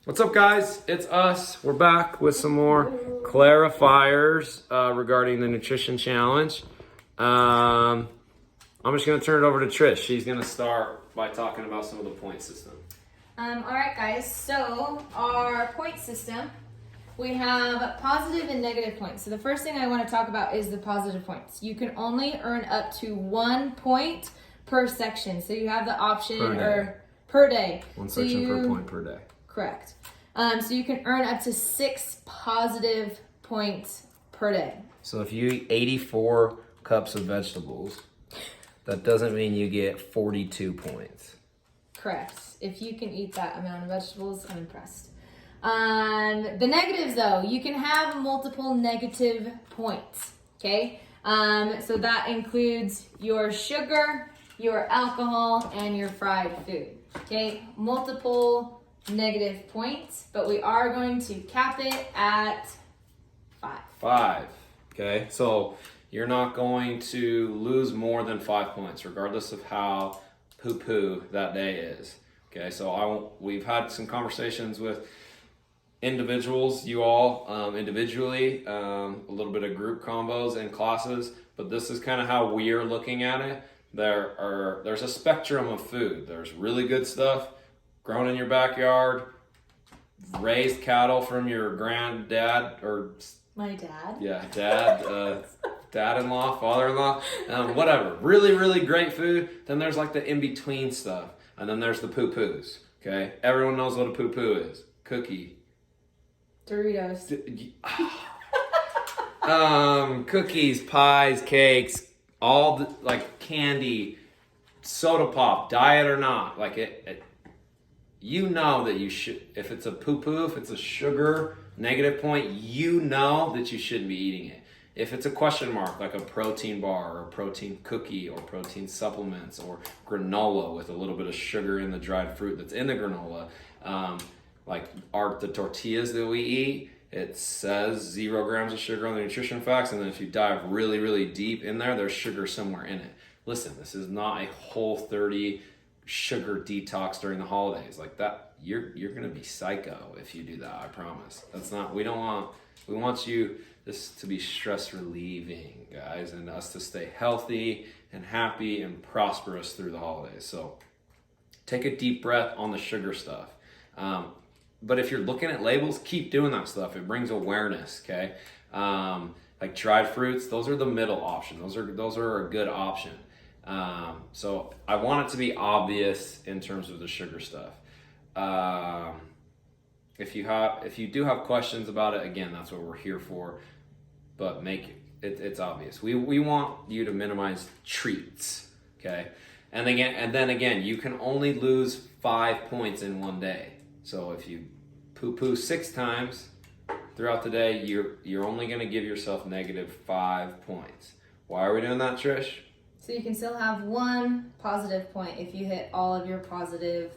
What's up, guys? It's us. We're back with some more clarifiers regarding the nutrition challenge. I'm just going to turn it over to Trish. She's going to start by talking about some of the point system. All right, guys. So our point system, we have positive and negative points. So the first thing I want to talk about is the positive points. You can only earn up to 1 point per section. So you have the option per day. One section per point per day. Correct. So you can earn up to 6 positive points per day. So if you eat 84 cups of vegetables, that doesn't mean you get 42 points. Correct. If you can eat that amount of vegetables, I'm impressed. The negatives, though, you can have multiple negative points. Okay. So that includes your sugar, your alcohol, and your fried food. Okay. Multiple negative points, but we are going to cap it at 5. 5. Okay, so you're not going to lose more than 5 points, regardless of how poo-poo that day is. Okay, so we've had some conversations with individuals, you all individually, a little bit of group combos and classes, but this is kind of how we're looking at it. There's a spectrum of food. There's really good stuff grown in your backyard, raised cattle from your granddad or my dad. Yeah, dad-in-law, father-in-law, whatever. Really, really great food. Then there's like the in-between stuff, and then there's the poo-poos. Okay, everyone knows what a poo-poo is. Cookie. Doritos. Cookies, pies, cakes, all the, like candy, soda pop, diet or not, like it you know that you should, if it's a poo-poo, if it's a sugar negative point, you know that you shouldn't be eating it. If it's a question mark, like a protein bar or a protein cookie or protein supplements or granola with a little bit of sugar in the dried fruit that's in the granola, like the tortillas that we eat, it says 0 grams of sugar on the nutrition facts, and then if you dive really, really deep in there, there's sugar somewhere in it. Listen, this is not a Whole30 sugar detox during the holidays like that. You're gonna be psycho if you do that. I promise. That's not. We want you this to be stress relieving, guys, and us to stay healthy and happy and prosperous through the holidays. So take a deep breath on the sugar stuff. But if you're looking at labels, keep doing that stuff. It brings awareness. Okay, like dried fruits, those are the middle option. Those are a good option. So I want it to be obvious in terms of the sugar stuff. If you do have questions about it, again, that's what we're here for, but make it's obvious. We want you to minimize treats. Okay. And then again, you can only lose 5 points in one day. So if you poo-poo 6 times throughout the day, you're only going to give yourself negative 5 points. Why are we doing that, Trish? So you can still have 1 positive point if you hit all of your positive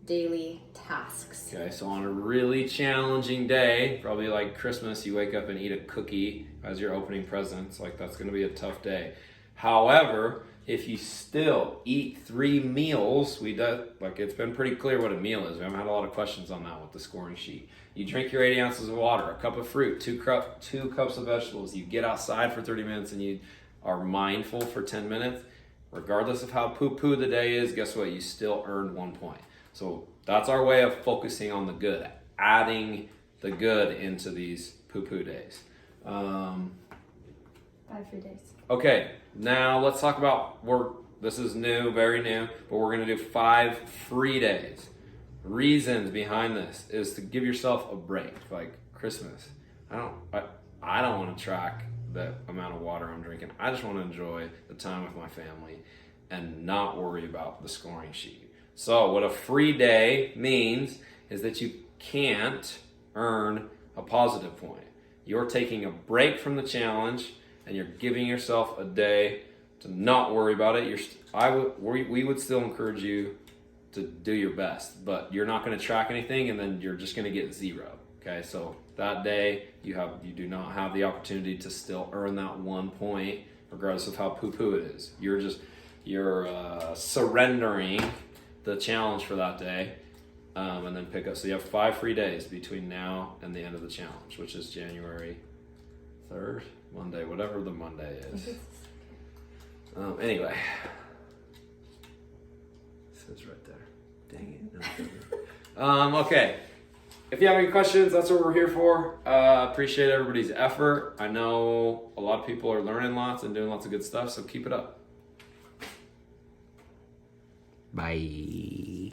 daily tasks. Okay, so on a really challenging day, probably like Christmas, you wake up and eat a cookie as your opening presents. Like, that's going to be a tough day. However, if you still eat 3 meals, it's been pretty clear what a meal is. We haven't had a lot of questions on that with the scoring sheet. You drink your 80 ounces of water, a cup of fruit, 2 cups of vegetables. You get outside for 30 minutes and you are mindful for 10 minutes, regardless of how poo-poo the day is, guess what? You still earned 1 point. So that's our way of focusing on the good, adding the good into these poo-poo days. 5 free days. Okay, now let's talk about, this is new, very new, but we're gonna do 5 free days. Reasons behind this is to give yourself a break, like Christmas. I don't wanna track the amount of water I'm drinking. I just want to enjoy the time with my family and not worry about the scoring sheet. So what a free day means is that you can't earn a positive point. You're taking a break from the challenge and you're giving yourself a day to not worry about it. We would still encourage you to do your best, but you're not going to track anything and then you're just going to get 0. Okay, so that day you do not have the opportunity to still earn that 1 point, regardless of how poo-poo it is. You're surrendering the challenge for that day and then pick up. So you have 5 free days between now and the end of the challenge, which is January 3rd, Monday, whatever the Monday is. Anyway, it says right there. Dang it. No. Okay. If you have any questions, that's what we're here for. Appreciate everybody's effort. I know a lot of people are learning lots and doing lots of good stuff, so keep it up. Bye.